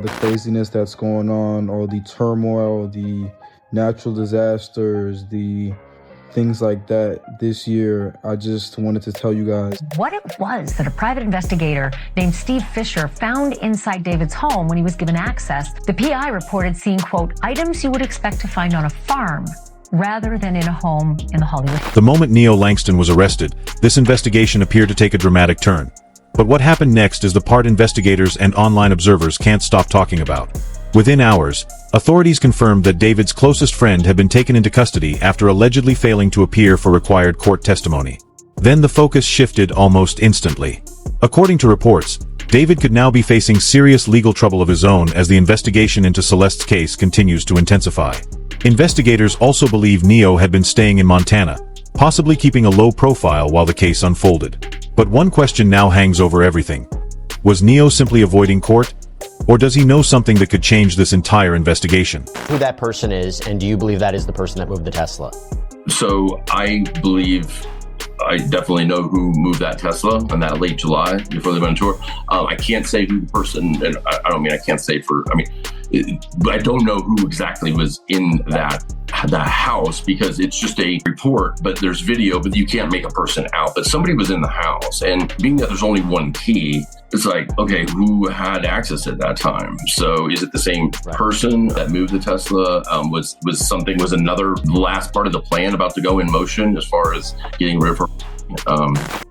the craziness that's going on, all the turmoil, the natural disasters, the things like that this year, I just wanted to tell you guys what it was that a private investigator named Steve Fisher found inside David's home when he was given access. The PI reported seeing, quote, items you would expect to find on a farm rather than in a home in the Hollywood. The moment Neo Langston was arrested, this investigation appeared to take a dramatic turn. But what happened next is the part investigators and online observers can't stop talking about. Within hours, authorities confirmed that David's closest friend had been taken into custody after allegedly failing to appear for required court testimony. Then the focus shifted almost instantly. According to reports, David could now be facing serious legal trouble of his own as the investigation into Celeste's case continues to intensify. Investigators also believe Neo had been staying in Montana, possibly keeping a low profile while the case unfolded. But one question now hangs over everything. Was Neo simply avoiding court? Or does he know something that could change this entire investigation? Who that person is, and do you believe that is the person that moved the Tesla? So I believe I definitely know who moved that Tesla in that late July before they went on tour. I can't say who the person, and I don't mean I can't say for, but I don't know who exactly was in that house because it's just a report, but there's video, but you can't make a person out. But somebody was in the house, and being that there's only one key, it's like, okay, who had access at that time? So is it the same person that moved the Tesla? Was another last part of the plan about to go in motion as far as getting rid of her?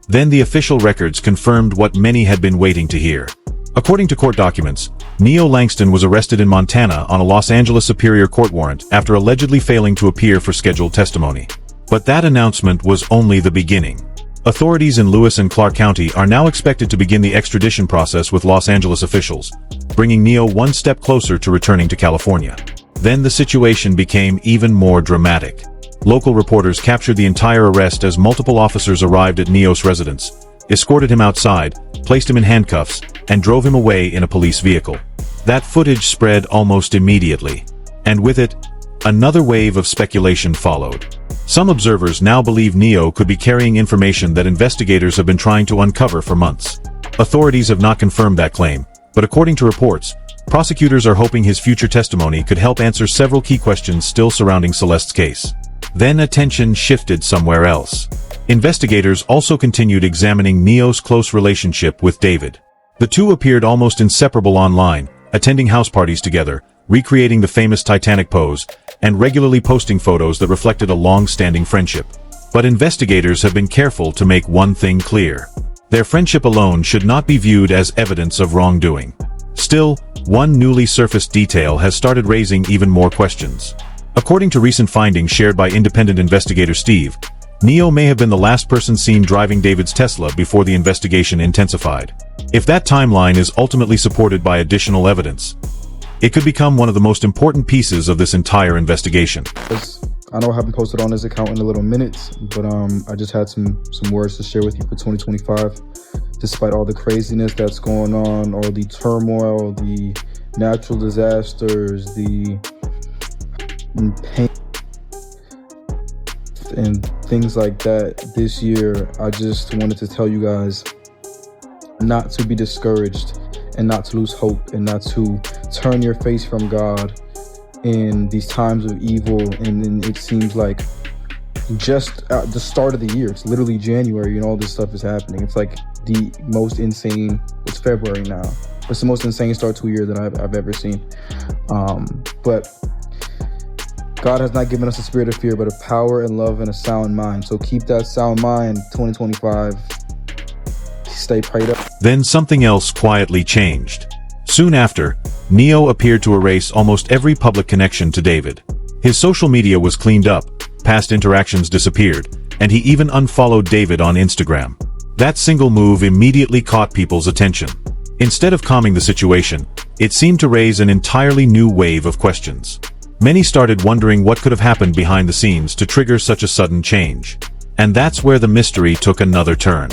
Then the official records confirmed what many had been waiting to hear. According to court documents, Neo Langston was arrested in Montana on a Los Angeles Superior Court warrant after allegedly failing to appear for scheduled testimony. But that announcement was only the beginning. Authorities in Lewis and Clark County are now expected to begin the extradition process with Los Angeles officials, bringing Neo one step closer to returning to California. Then the situation became even more dramatic. Local reporters captured the entire arrest as multiple officers arrived at Neo's residence, escorted him outside, placed him in handcuffs, and drove him away in a police vehicle. That footage spread almost immediately. And with it, another wave of speculation followed. Some observers now believe Neo could be carrying information that investigators have been trying to uncover for months. Authorities have not confirmed that claim, but according to reports, prosecutors are hoping his future testimony could help answer several key questions still surrounding Celeste's case. Then attention shifted somewhere else. Investigators also continued examining Neo's close relationship with David. The two appeared almost inseparable online, attending house parties together, recreating the famous Titanic pose, and regularly posting photos that reflected a long-standing friendship. But investigators have been careful to make one thing clear. Their friendship alone should not be viewed as evidence of wrongdoing. Still, one newly surfaced detail has started raising even more questions. According to recent findings shared by independent investigator Steve, Neo may have been the last person seen driving David's Tesla before the investigation intensified. If that timeline is ultimately supported by additional evidence, it could become one of the most important pieces of this entire investigation. I know I haven't posted on this account in a little minutes, but I just had some words to share with you for 2025. Despite all the craziness that's going on, all the turmoil, the natural disasters, the pain and things like that this year, I just wanted to tell you guys not to be discouraged and not to lose hope and not to turn your face from God in these times of evil. And it seems like just at the start of the year, it's literally January and all this stuff is happening. It's like the most insane, it's February now. It's the most insane start to a year that I've ever seen. But God has not given us a spirit of fear, but of power and love and a sound mind. So keep that sound mind, 2025. Stay prayed up. Then something else quietly changed. Soon after, Neo appeared to erase almost every public connection to David. His social media was cleaned up, past interactions disappeared, and he even unfollowed David on Instagram. That single move immediately caught people's attention. Instead of calming the situation, it seemed to raise an entirely new wave of questions. Many started wondering what could have happened behind the scenes to trigger such a sudden change. And that's where the mystery took another turn.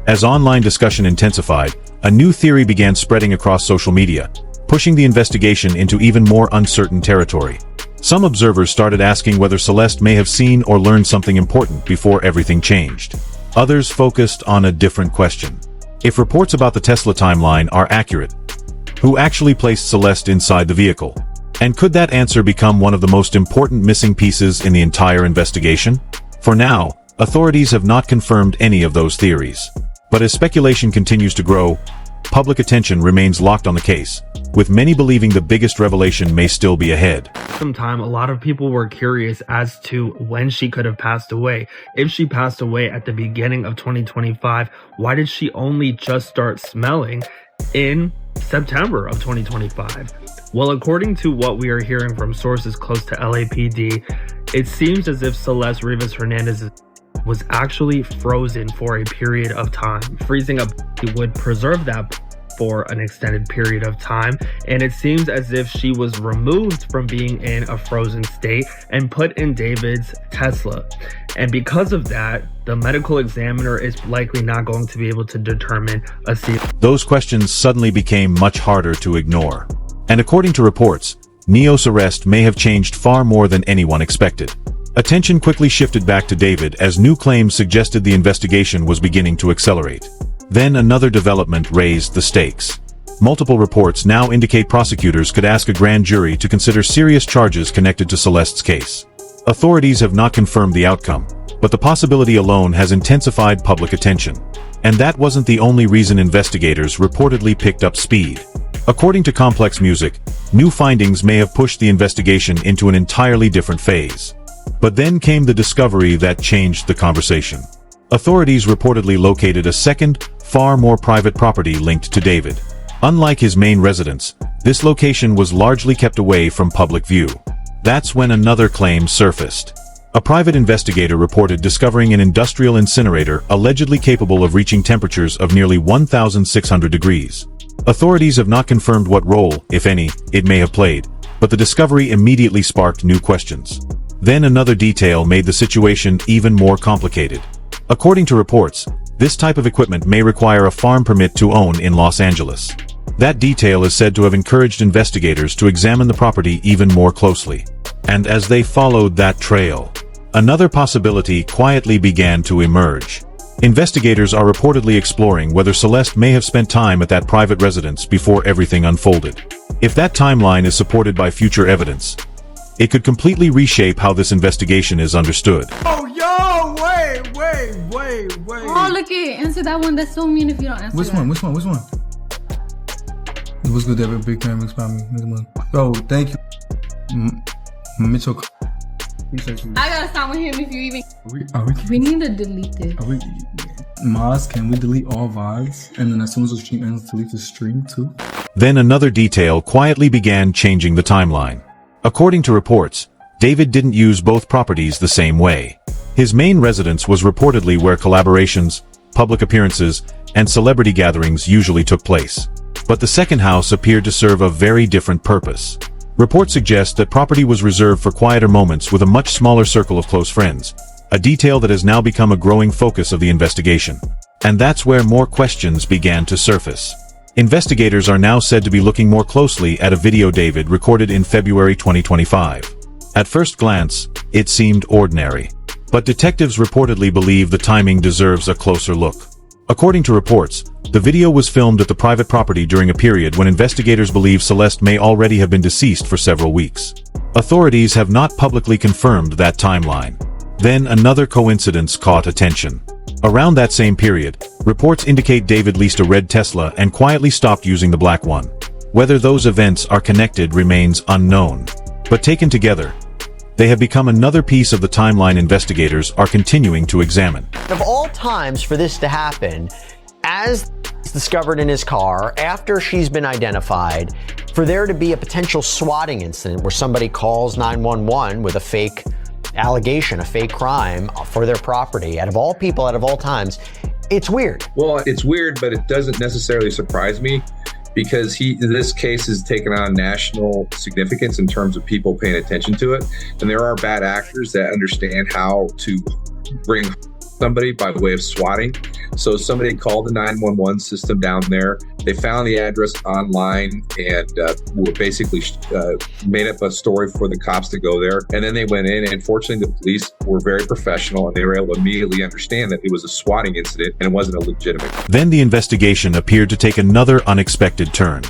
As online discussion intensified, a new theory began spreading across social media, pushing the investigation into even more uncertain territory. Some observers started asking whether Celeste may have seen or learned something important before everything changed. Others focused on a different question. If reports about the Tesla timeline are accurate, Who actually placed Celeste inside the vehicle? And could that answer become one of the most important missing pieces in the entire investigation? For now, authorities have not confirmed any of those theories. But as speculation continues to grow, public attention remains locked on the case, with many believing the biggest revelation may still be ahead. Sometime, a lot of people were curious as to when she could have passed away. If she passed away at the beginning of 2025, why did she only just start smelling in September of 2025? Well, according to what we are hearing from sources close to LAPD, it seems as if Celeste Rivas Hernandez was actually frozen for a period of time. Freezing up would preserve that for an extended period of time, and it seems as if she was removed from being in a frozen state and put in David's Tesla. And because of that, the medical examiner is likely not going to be able to determine a serious. Those questions suddenly became much harder to ignore. And according to reports, Neo's arrest may have changed far more than anyone expected. Attention quickly shifted back to David as new claims suggested the investigation was beginning to accelerate. Then another development raised the stakes. Multiple reports now indicate prosecutors could ask a grand jury to consider serious charges connected to Celeste's case. Authorities have not confirmed the outcome, but the possibility alone has intensified public attention. And that wasn't the only reason investigators reportedly picked up speed. According to Complex Music, new findings may have pushed the investigation into an entirely different phase. But then came the discovery that changed the conversation. Authorities reportedly located a second, far more private property linked to David. Unlike his main residence, this location was largely kept away from public view. That's when another claim surfaced. A private investigator reported discovering an industrial incinerator allegedly capable of reaching temperatures of nearly 1,600 degrees. Authorities have not confirmed what role, if any, it may have played, but the discovery immediately sparked new questions. Then another detail made the situation even more complicated. According to reports, this type of equipment may require a farm permit to own in Los Angeles. That detail is said to have encouraged investigators to examine the property even more closely. And as they followed that trail, another possibility quietly began to emerge. Investigators are reportedly exploring whether Celeste may have spent time at that private residence before everything unfolded. If that timeline is supported by future evidence, it could completely reshape how this investigation is understood. Oh, yo, wait. Oh, look it. Answer that one. That's so mean if you don't answer Which that. one? What's good, David? Big fan, by me. Oh, thank you. Mitchell. I gotta stop with him if you even. We need to delete this. Maz, can we delete all VODs? And then as soon as the stream ends, delete the stream too? Then another detail quietly began changing the timeline. According to reports, David didn't use both properties the same way. His main residence was reportedly where collaborations, public appearances, and celebrity gatherings usually took place. But the second house appeared to serve a very different purpose. Reports suggest that property was reserved for quieter moments with a much smaller circle of close friends, a detail that has now become a growing focus of the investigation. And that's where more questions began to surface. Investigators are now said to be looking more closely at a video David recorded in February 2025. At first glance, it seemed ordinary. But detectives reportedly believe the timing deserves a closer look. According to reports, the video was filmed at the private property during a period when investigators believe Celeste may already have been deceased for several weeks. Authorities have not publicly confirmed that timeline. Then another coincidence caught attention. Around that same period, reports indicate David leased a red Tesla and quietly stopped using the black one. Whether those events are connected remains unknown. But taken together, they have become another piece of the timeline investigators are continuing to examine. Of all times for this to happen, as discovered in his car, after she's been identified, for there to be a potential swatting incident where somebody calls 911 with a fake allegation, a fake crime for their property, out of all people, out of all times, it's weird. Well, it's weird, but it doesn't necessarily surprise me because this case has taken on national significance in terms of people paying attention to it. And there are bad actors that understand how to bring somebody by way of swatting. So somebody called the 911 system down there. They found the address online and basically made up a story for the cops to go there. And then they went in, and fortunately the police were very professional and they were able to immediately understand that it was a swatting incident and it wasn't a legitimate. Then the investigation appeared to take another unexpected turn.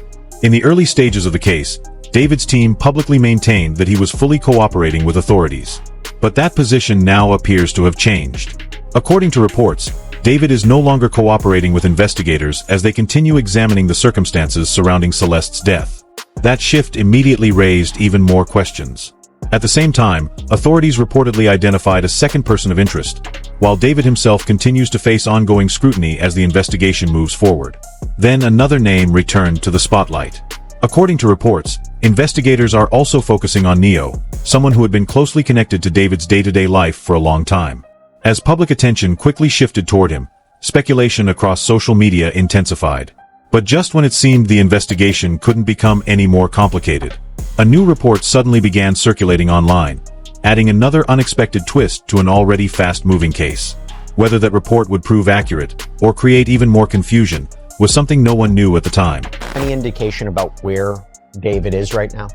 In the early stages of the case, David's team publicly maintained that he was fully cooperating with authorities. But that position now appears to have changed. According to reports, David is no longer cooperating with investigators as they continue examining the circumstances surrounding Celeste's death. That shift immediately raised even more questions. At the same time, authorities reportedly identified a second person of interest, while David himself continues to face ongoing scrutiny as the investigation moves forward. Then another name returned to the spotlight. According to reports, investigators are also focusing on Neo, someone who had been closely connected to David's day-to-day life for a long time. As public attention quickly shifted toward him, speculation across social media intensified. But just when it seemed the investigation couldn't become any more complicated, a new report suddenly began circulating online, adding another unexpected twist to an already fast-moving case. Whether that report would prove accurate, or create even more confusion, was something no one knew at the time. Any indication about where David is right now?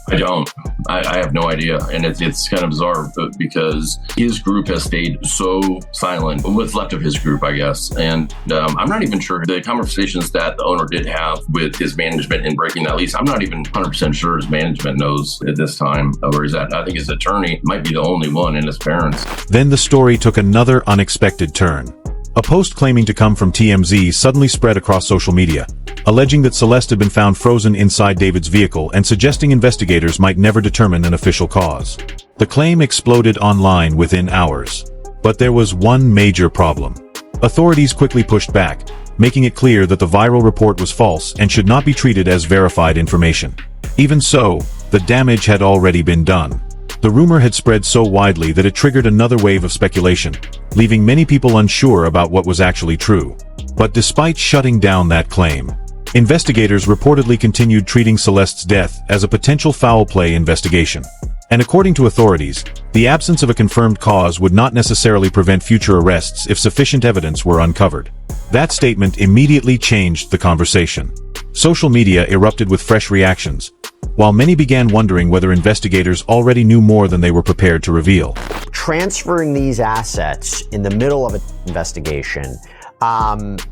I don't. I have no idea. And it's kind of bizarre because his group has stayed so silent. What's left of his group, I guess. And I'm not even sure the conversations that the owner did have with his management in breaking that lease. I'm not even 100% sure his management knows at this time where he's at. I think his attorney might be the only one, and his parents. Then the story took another unexpected turn. A post claiming to come from TMZ suddenly spread across social media, alleging that Celeste had been found frozen inside David's vehicle and suggesting investigators might never determine an official cause. The claim exploded online within hours. But there was one major problem. Authorities quickly pushed back, making it clear that the viral report was false and should not be treated as verified information. Even so, the damage had already been done. The rumor had spread so widely that it triggered another wave of speculation, leaving many people unsure about what was actually true. But despite shutting down that claim, investigators reportedly continued treating Celeste's death as a potential foul play investigation. And according to authorities, the absence of a confirmed cause would not necessarily prevent future arrests if sufficient evidence were uncovered. That statement immediately changed the conversation. Social media erupted with fresh reactions, while many began wondering whether investigators already knew more than they were prepared to reveal. Transferring these assets in the middle of an investigation,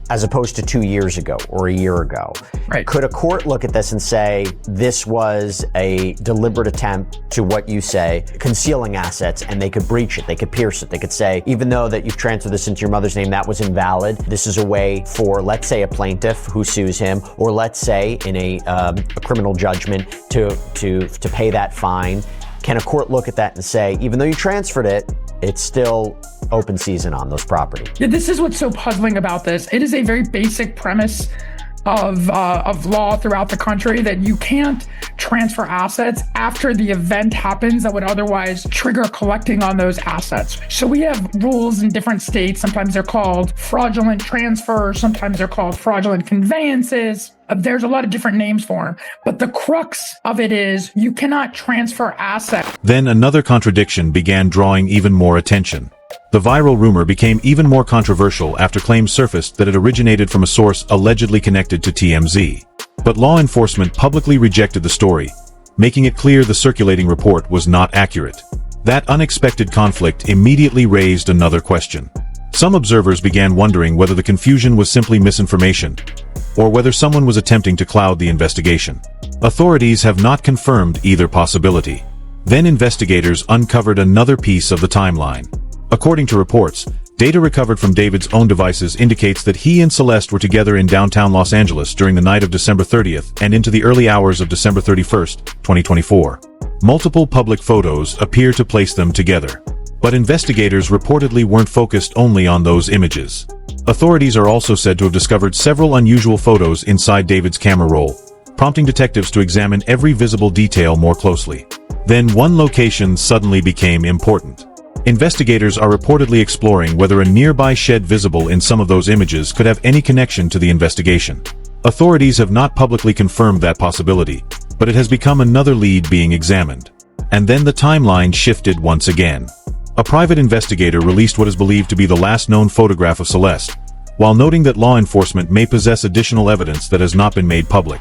as opposed to 2 years ago or a year ago. Right. Could a court look at this and say, this was a deliberate attempt to, what you say, concealing assets, and they could breach it, they could pierce it, they could say, even though that you've transferred this into your mother's name, that was invalid. This is a way for, let's say, a plaintiff who sues him, or let's say in a criminal judgment to pay that fine. Can a court look at that and say, even though you transferred it, it's still open season on those property? Yeah, this is what's so puzzling about this. It is a very basic premise of law throughout the country that you can't transfer assets after the event happens that would otherwise trigger collecting on those assets. So we have rules in different states. Sometimes they're called fraudulent transfers. Sometimes they're called fraudulent conveyances. There's a lot of different names for them. But the crux of it is you cannot transfer assets. Then another contradiction began drawing even more attention. The viral rumor became even more controversial after claims surfaced that it originated from a source allegedly connected to TMZ. But law enforcement publicly rejected the story, making it clear the circulating report was not accurate. That unexpected conflict immediately raised another question. Some observers began wondering whether the confusion was simply misinformation, or whether someone was attempting to cloud the investigation. Authorities have not confirmed either possibility. Then investigators uncovered another piece of the timeline. According to reports, data recovered from David's own devices indicates that he and Celeste were together in downtown Los Angeles during the night of December 30th and into the early hours of December 31st, 2024. Multiple public photos appear to place them together. But investigators reportedly weren't focused only on those images. Authorities are also said to have discovered several unusual photos inside David's camera roll, prompting detectives to examine every visible detail more closely. Then one location suddenly became important. Investigators are reportedly exploring whether a nearby shed visible in some of those images could have any connection to the investigation. Authorities have not publicly confirmed that possibility, but it has become another lead being examined. And then the timeline shifted once again. A private investigator released what is believed to be the last known photograph of Celeste, while noting that law enforcement may possess additional evidence that has not been made public.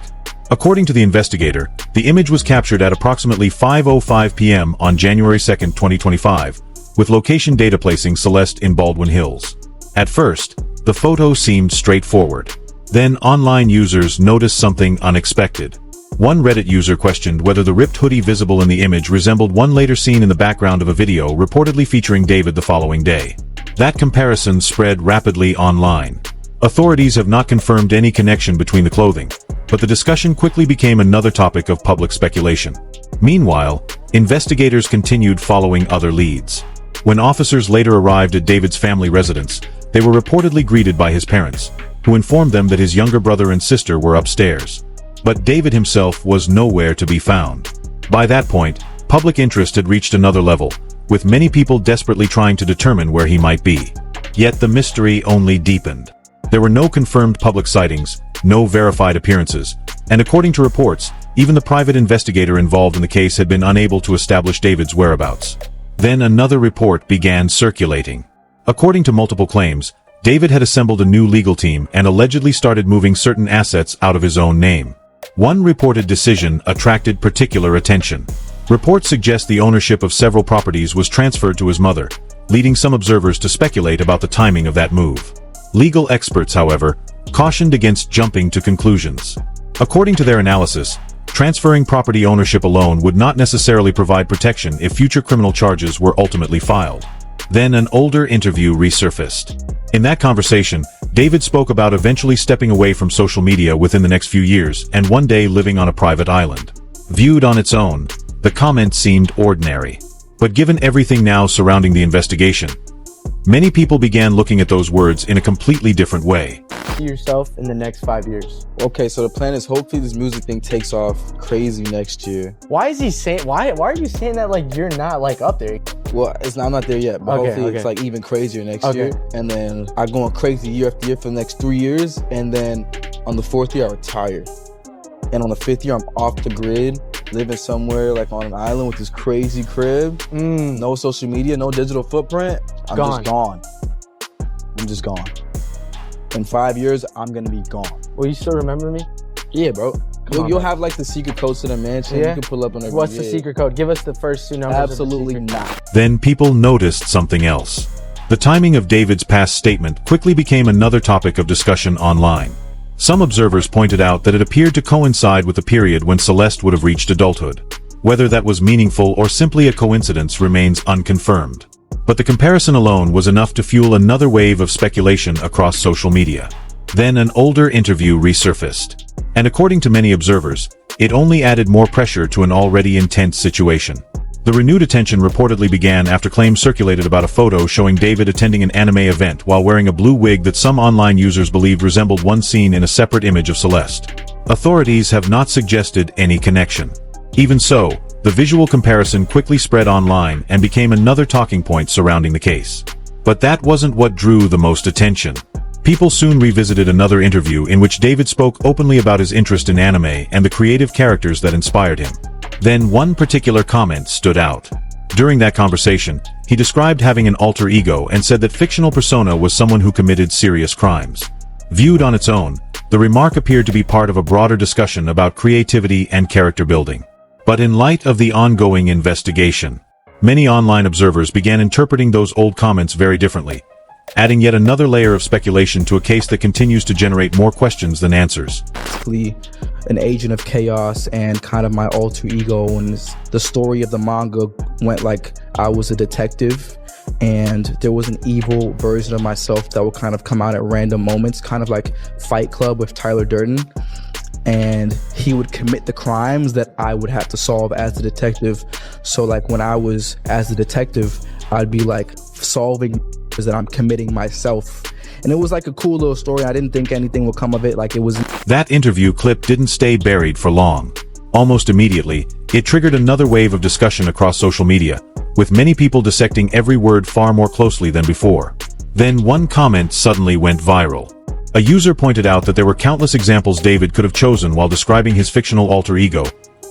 According to the investigator, the image was captured at approximately 5:05 p.m. on January 2, 2025, with location data placing Celeste in Baldwin Hills. At first, the photo seemed straightforward. Then online users noticed something unexpected. One Reddit user questioned whether the ripped hoodie visible in the image resembled one later seen in the background of a video reportedly featuring David the following day. That comparison spread rapidly online. Authorities have not confirmed any connection between the clothing, but the discussion quickly became another topic of public speculation. Meanwhile, investigators continued following other leads. When officers later arrived at David's family residence, they were reportedly greeted by his parents, who informed them that his younger brother and sister were upstairs. But David himself was nowhere to be found. By that point, public interest had reached another level, with many people desperately trying to determine where he might be. Yet the mystery only deepened. There were no confirmed public sightings, no verified appearances, and according to reports, even the private investigator involved in the case had been unable to establish David's whereabouts. Then another report began circulating. According to multiple claims, David had assembled a new legal team and allegedly started moving certain assets out of his own name. One reported decision attracted particular attention. Reports suggest the ownership of several properties was transferred to his mother, leading some observers to speculate about the timing of that move. Legal experts, however, cautioned against jumping to conclusions. According to their analysis, transferring property ownership alone would not necessarily provide protection if future criminal charges were ultimately filed. Then an older interview resurfaced. In that conversation, David spoke about eventually stepping away from social media within the next few years and one day living on a private island. Viewed on its own, the comment seemed ordinary. But given everything now surrounding the investigation, many people began looking at those words in a completely different way. See yourself in the next 5 years. Okay, so the plan is hopefully this music thing takes off crazy next year. Why is he saying, why are you saying that like you're not like up there? Well, I'm not there yet, but hopefully it's like even crazier next year. And then I go on crazy year after year for the next 3 years. And then on the 4th year, I retire. And on the 5th year, I'm off the grid, living somewhere like on an island with this crazy crib. No social media, no digital footprint. I'm just gone. I'm just gone. In 5 years, I'm gonna be gone. Will you still remember me? Yeah, bro. You'll have like the secret codes to the mansion. You can pull up on every What's the secret code? Give us the first 2 numbers. Absolutely not. Then people noticed something else. The timing of David's past statement quickly became another topic of discussion online. Some observers pointed out that it appeared to coincide with the period when Celeste would have reached adulthood. Whether that was meaningful or simply a coincidence remains unconfirmed. But the comparison alone was enough to fuel another wave of speculation across social media. Then an older interview resurfaced. And according to many observers, it only added more pressure to an already intense situation. The renewed attention reportedly began after claims circulated about a photo showing David attending an anime event while wearing a blue wig that some online users believed resembled one seen in a separate image of Celeste. Authorities have not suggested any connection. Even so, the visual comparison quickly spread online and became another talking point surrounding the case. But that wasn't what drew the most attention. People soon revisited another interview in which David spoke openly about his interest in anime and the creative characters that inspired him. Then one particular comment stood out. During that conversation, he described having an alter ego and said that fictional persona was someone who committed serious crimes. Viewed on its own, the remark appeared to be part of a broader discussion about creativity and character building. But in light of the ongoing investigation, many online observers began interpreting those old comments very differently, adding yet another layer of speculation to a case that continues to generate more questions than answers. An agent of chaos and kind of my alter ego, and the story of the manga went like I was a detective and there was an evil version of myself that would kind of come out at random moments, kind of like Fight Club with Tyler Durden, and he would commit the crimes that I would have to solve as the detective. So like when I was as the detective, I'd be like solving that I'm committing myself. And it was like a cool little story. I didn't think anything would come of it. Like it was. That interview clip didn't stay buried for long. Almost immediately, it triggered another wave of discussion across social media, with many people dissecting every word far more closely than before. Then one comment suddenly went viral. A user pointed out that there were countless examples David could have chosen while describing his fictional alter ego,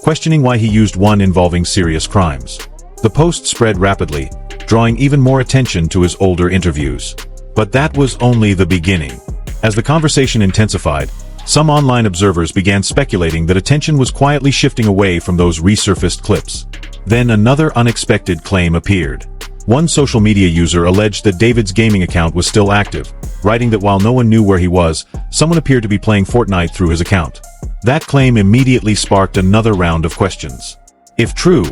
questioning why he used one involving serious crimes. The post spread rapidly, drawing even more attention to his older interviews. But that was only the beginning. As the conversation intensified, some online observers began speculating that attention was quietly shifting away from those resurfaced clips. Then another unexpected claim appeared. One social media user alleged that David's gaming account was still active, writing that while no one knew where he was, someone appeared to be playing Fortnite through his account. That claim immediately sparked another round of questions. If true,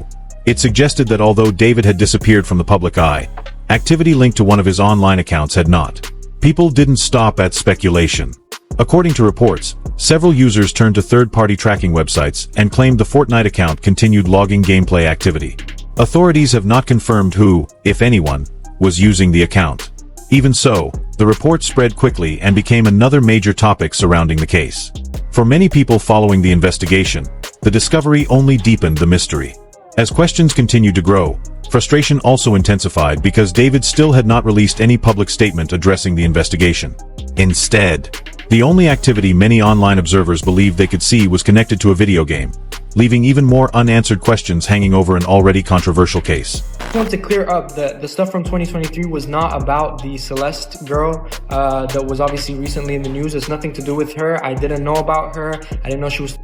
it suggested that although David had disappeared from the public eye, activity linked to one of his online accounts had not. People didn't stop at speculation. According to reports, several users turned to third-party tracking websites and claimed the Fortnite account continued logging gameplay activity. Authorities have not confirmed who, if anyone, was using the account. Even so, the report spread quickly and became another major topic surrounding the case. For many people following the investigation, the discovery only deepened the mystery. As questions continued to grow, frustration also intensified because David still had not released any public statement addressing the investigation. Instead, the only activity many online observers believed they could see was connected to a video game, leaving even more unanswered questions hanging over an already controversial case. I want to clear up that the stuff from 2023 was not about the Celeste girl that was obviously recently in the news. It's nothing to do with her. I didn't know about her. I didn't know she was...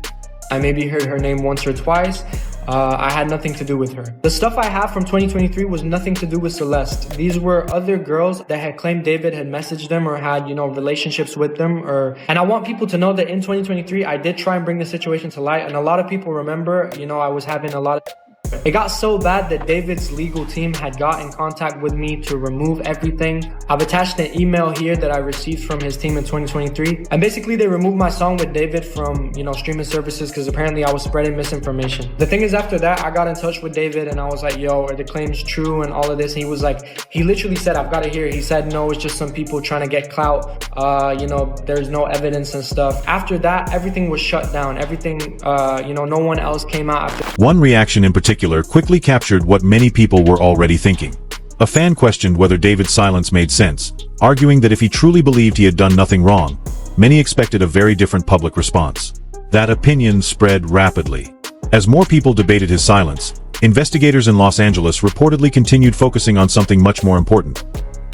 I maybe heard her name once or twice. I had nothing to do with her. The stuff I have from 2023 was nothing to do with Celeste. These were other girls that had claimed David had messaged them or had, relationships with them. And I want people to know that in 2023, I did try and bring the situation to light. And a lot of people remember, I was having a lot of... It got so bad that David's legal team had got in contact with me to remove everything. I've attached an email here that I received from his team in 2023. And basically they removed my song with David from, streaming services because apparently I was spreading misinformation. The thing is, after that, I got in touch with David and I was like, yo, are the claims true and all of this? And he was like, he literally said, I've got to hear it. He said, no, it's just some people trying to get clout. There's no evidence and stuff. After that, everything was shut down. Everything, no one else came out after. One reaction in particular quickly captured what many people were already thinking. A fan questioned whether David's silence made sense, arguing that if he truly believed he had done nothing wrong, many expected a very different public response. That opinion spread rapidly. As more people debated his silence, investigators in Los Angeles reportedly continued focusing on something much more important,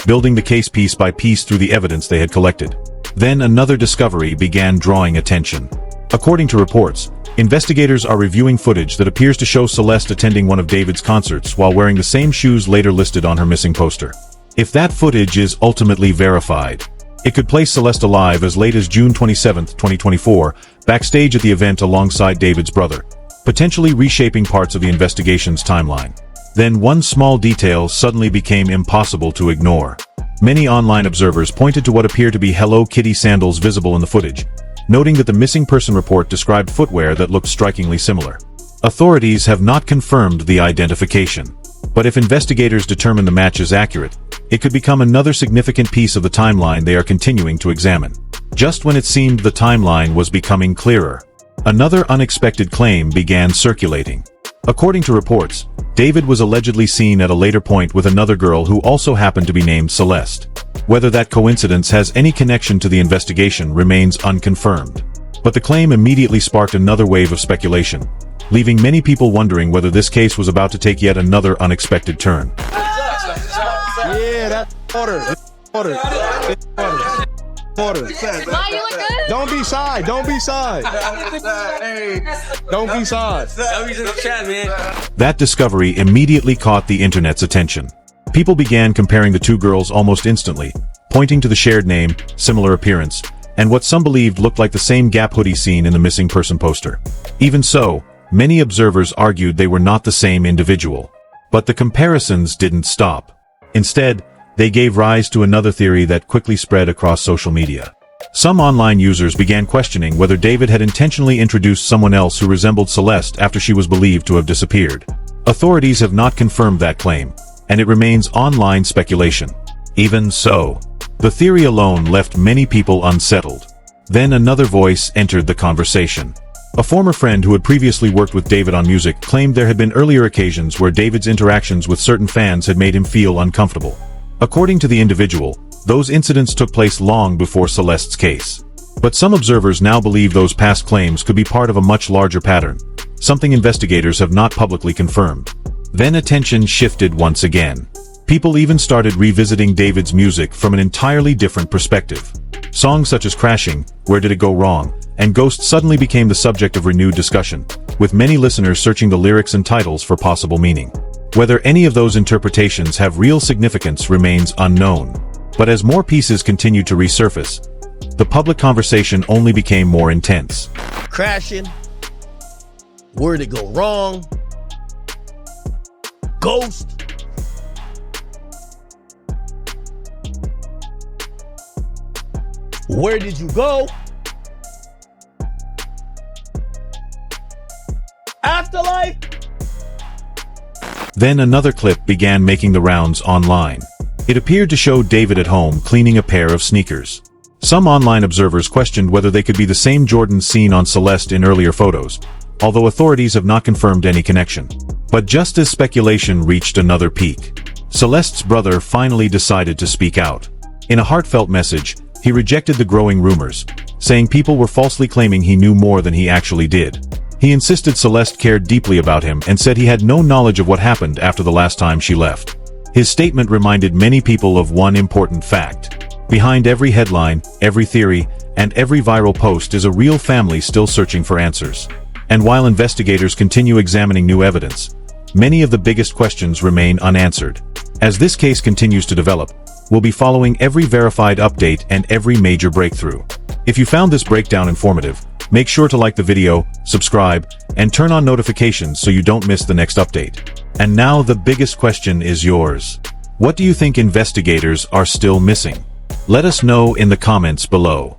building the case piece by piece through the evidence they had collected. Then another discovery began drawing attention. According to reports, investigators are reviewing footage that appears to show Celeste attending one of David's concerts while wearing the same shoes later listed on her missing poster. If that footage is ultimately verified, it could place Celeste alive as late as June 27, 2024, backstage at the event alongside David's brother, potentially reshaping parts of the investigation's timeline. Then one small detail suddenly became impossible to ignore. Many online observers pointed to what appeared to be Hello Kitty sandals visible in the footage, noting that the missing person report described footwear that looked strikingly similar. Authorities have not confirmed the identification, but if investigators determine the match is accurate, it could become another significant piece of the timeline they are continuing to examine. Just when it seemed the timeline was becoming clearer, another unexpected claim began circulating. According to reports, David was allegedly seen at a later point with another girl who also happened to be named Celeste. Whether that coincidence has any connection to the investigation remains unconfirmed. But the claim immediately sparked another wave of speculation, leaving many people wondering whether this case was about to take yet another unexpected turn. Yeah, that's order. Wow, you look good. Don't be shy. Don't be shy. Don't be shy. That discovery immediately caught the internet's attention. People began comparing the two girls almost instantly, pointing to the shared name, similar appearance, and what some believed looked like the same Gap hoodie seen in the missing person poster. Even so, many observers argued they were not the same individual. But the comparisons didn't stop. Instead, they gave rise to another theory that quickly spread across social media. Some online users began questioning whether David had intentionally introduced someone else who resembled Celeste after she was believed to have disappeared. Authorities have not confirmed that claim, and it remains online speculation. Even so, the theory alone left many people unsettled. Then another voice entered the conversation. A former friend who had previously worked with David on music claimed there had been earlier occasions where David's interactions with certain fans had made him feel uncomfortable. According to the individual, those incidents took place long before Celeste's case. But some observers now believe those past claims could be part of a much larger pattern, something investigators have not publicly confirmed. Then attention shifted once again. People even started revisiting David's music from an entirely different perspective. Songs such as Crashing, Where Did It Go Wrong, and Ghost suddenly became the subject of renewed discussion, with many listeners searching the lyrics and titles for possible meaning. Whether any of those interpretations have real significance remains unknown. But as more pieces continued to resurface, the public conversation only became more intense. Crashing. Where'd it go wrong? Ghost. Where did you go? Afterlife. Then another clip began making the rounds online. It appeared to show David at home cleaning a pair of sneakers. Some online observers questioned whether they could be the same Jordans seen on Celeste in earlier photos, although authorities have not confirmed any connection. But just as speculation reached another peak, Celeste's brother finally decided to speak out. In a heartfelt message, he rejected the growing rumors, saying people were falsely claiming he knew more than he actually did. He insisted Celeste cared deeply about him and said he had no knowledge of what happened after the last time she left. His statement reminded many people of one important fact. Behind every headline, every theory, and every viral post is a real family still searching for answers. And while investigators continue examining new evidence, many of the biggest questions remain unanswered. As this case continues to develop, we'll be following every verified update and every major breakthrough. If you found this breakdown informative, make sure to like the video, subscribe, and turn on notifications so you don't miss the next update. And now the biggest question is yours. What do you think investigators are still missing? Let us know in the comments below.